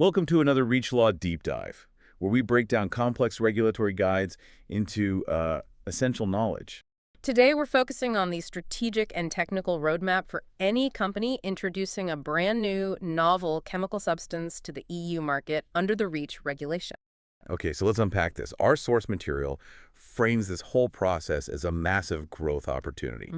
Welcome to another REACHLaw DeepDive, where we break down complex regulatory guides into essential knowledge. Today, we're focusing on the strategic and technical roadmap for any company introducing a brand new, novel chemical substance to the EU market under the REACH regulation. Okay, so let's unpack this. Our source material frames this whole process as a massive growth opportunity.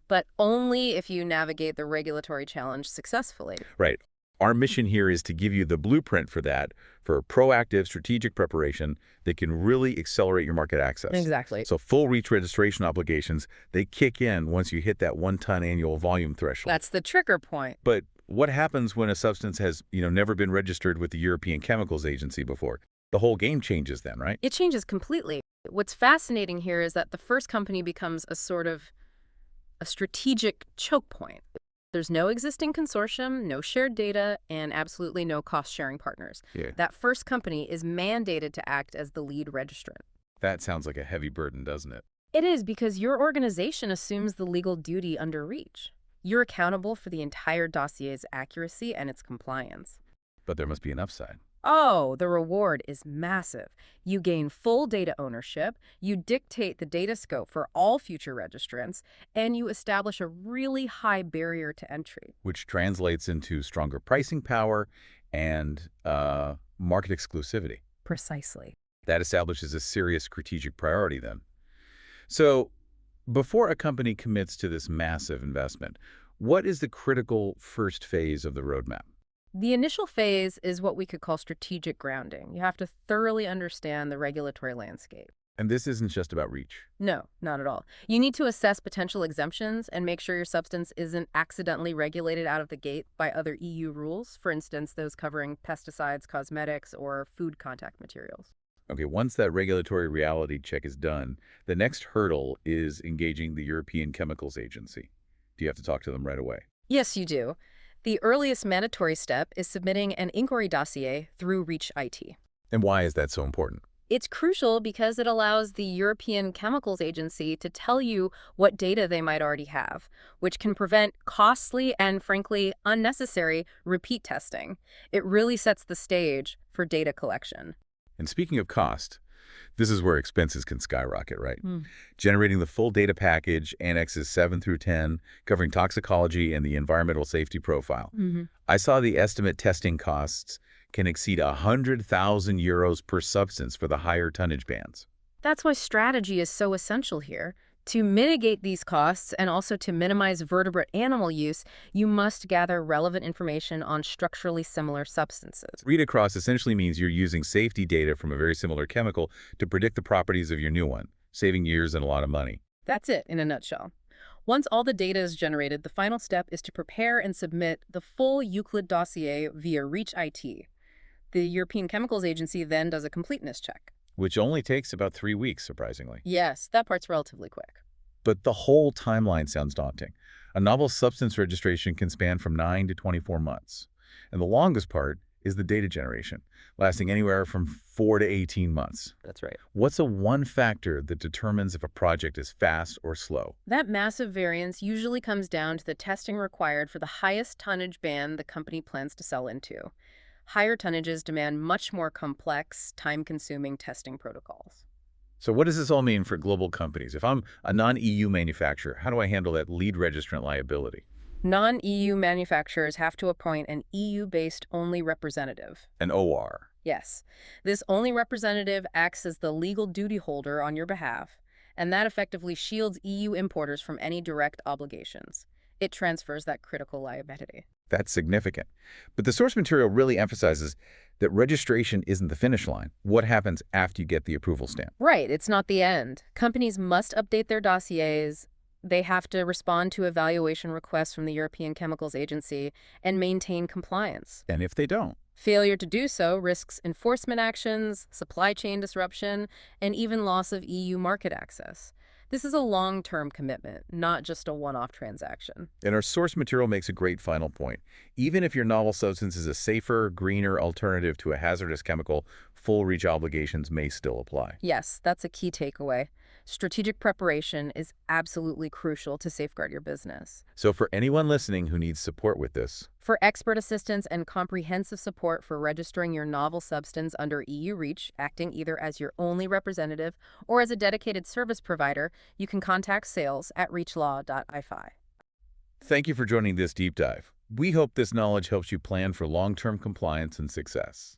But only if you navigate the regulatory challenge successfully. Right. Our mission here is to give you the blueprint for that, for proactive strategic preparation that can really accelerate your market access. Exactly. So full REACH registration obligations, they kick in once you hit that 1-ton annual volume threshold. That's the trigger point. But what happens when a substance has, never been registered with the European Chemicals Agency before? The whole game changes then, right? It changes completely. What's fascinating here is that the first company becomes a sort of a strategic choke point. There's no existing consortium, no shared data, and absolutely no cost-sharing partners. Yeah. That first company is mandated to act as the lead registrant. That sounds like a heavy burden, doesn't it? It is, because your organization assumes the legal duty under REACH. You're accountable for the entire dossier's accuracy and its compliance. But there must be an upside. Oh, the reward is massive. You gain full data ownership, you dictate the data scope for all future registrants, and you establish a really high barrier to entry. Which translates into stronger pricing power and market exclusivity. Precisely. That establishes a serious strategic priority then. So before a company commits to this massive investment, what is the critical first phase of the roadmap? The initial phase is what we could call strategic grounding. You have to thoroughly understand the regulatory landscape. And this isn't just about REACH. No, not at all. You need to assess potential exemptions and make sure your substance isn't accidentally regulated out of the gate by other EU rules, for instance, those covering pesticides, cosmetics, or food contact materials. Okay, once that regulatory reality check is done, the next hurdle is engaging the European Chemicals Agency. Do you have to talk to them right away? Yes, you do. The earliest mandatory step is submitting an inquiry dossier through REACH IT. And why is that so important? It's crucial because it allows the European Chemicals Agency to tell you what data they might already have, which can prevent costly and, frankly, unnecessary repeat testing. It really sets the stage for data collection. And speaking of cost, this is where expenses can skyrocket, right? Generating the full data package, annexes 7 through 10, covering toxicology and the environmental safety profile. I saw the estimate testing costs can exceed €100,000 per substance for the higher tonnage bands. That's why strategy is so essential here. To mitigate these costs and also to minimize vertebrate animal use, you must gather relevant information on structurally similar substances. Read across essentially means you're using safety data from a very similar chemical to predict the properties of your new one, saving years and a lot of money. That's it in a nutshell. Once all the data is generated, the final step is to prepare and submit the full Euclid dossier via REACH IT. The European Chemicals Agency then does a completeness check. Which only takes about 3 weeks, surprisingly. Yes, that part's relatively quick. But the whole timeline sounds daunting. A novel substance registration can span from 9 to 24 months. And the longest part is the data generation, lasting anywhere from 4 to 18 months. That's right. What's the one factor that determines if a project is fast or slow? That massive variance usually comes down to the testing required for the highest tonnage band the company plans to sell into. Higher tonnages demand much more complex, time-consuming testing protocols. So what does this all mean for global companies? If I'm a non-EU manufacturer, how do I handle that lead registrant liability? Non-EU manufacturers have to appoint an EU-based only representative. An OR. Yes. This only representative acts as the legal duty holder on your behalf, and that effectively shields EU importers from any direct obligations. It transfers that critical liability. That's significant. But the source material really emphasizes that registration isn't the finish line. What happens after you get the approval stamp? Right, it's not the end. Companies must update their dossiers. They have to respond to evaluation requests from the European Chemicals Agency and maintain compliance. And if they don't? Failure to do so risks enforcement actions, supply chain disruption, and even loss of EU market access. This is a long-term commitment, not just a one-off transaction. And our source material makes a great final point. Even if your novel substance is a safer, greener alternative to a hazardous chemical, full REACH obligations may still apply. Yes, that's a key takeaway. Strategic preparation is absolutely crucial to safeguard your business. So for anyone listening who needs support with this, For expert assistance and comprehensive support for registering your novel substance under EU REACH, acting either as your only representative or as a dedicated service provider, you can contact sales at reachlaw.ifi. thank you for joining this deep dive. We hope this knowledge helps you plan for long-term compliance and success.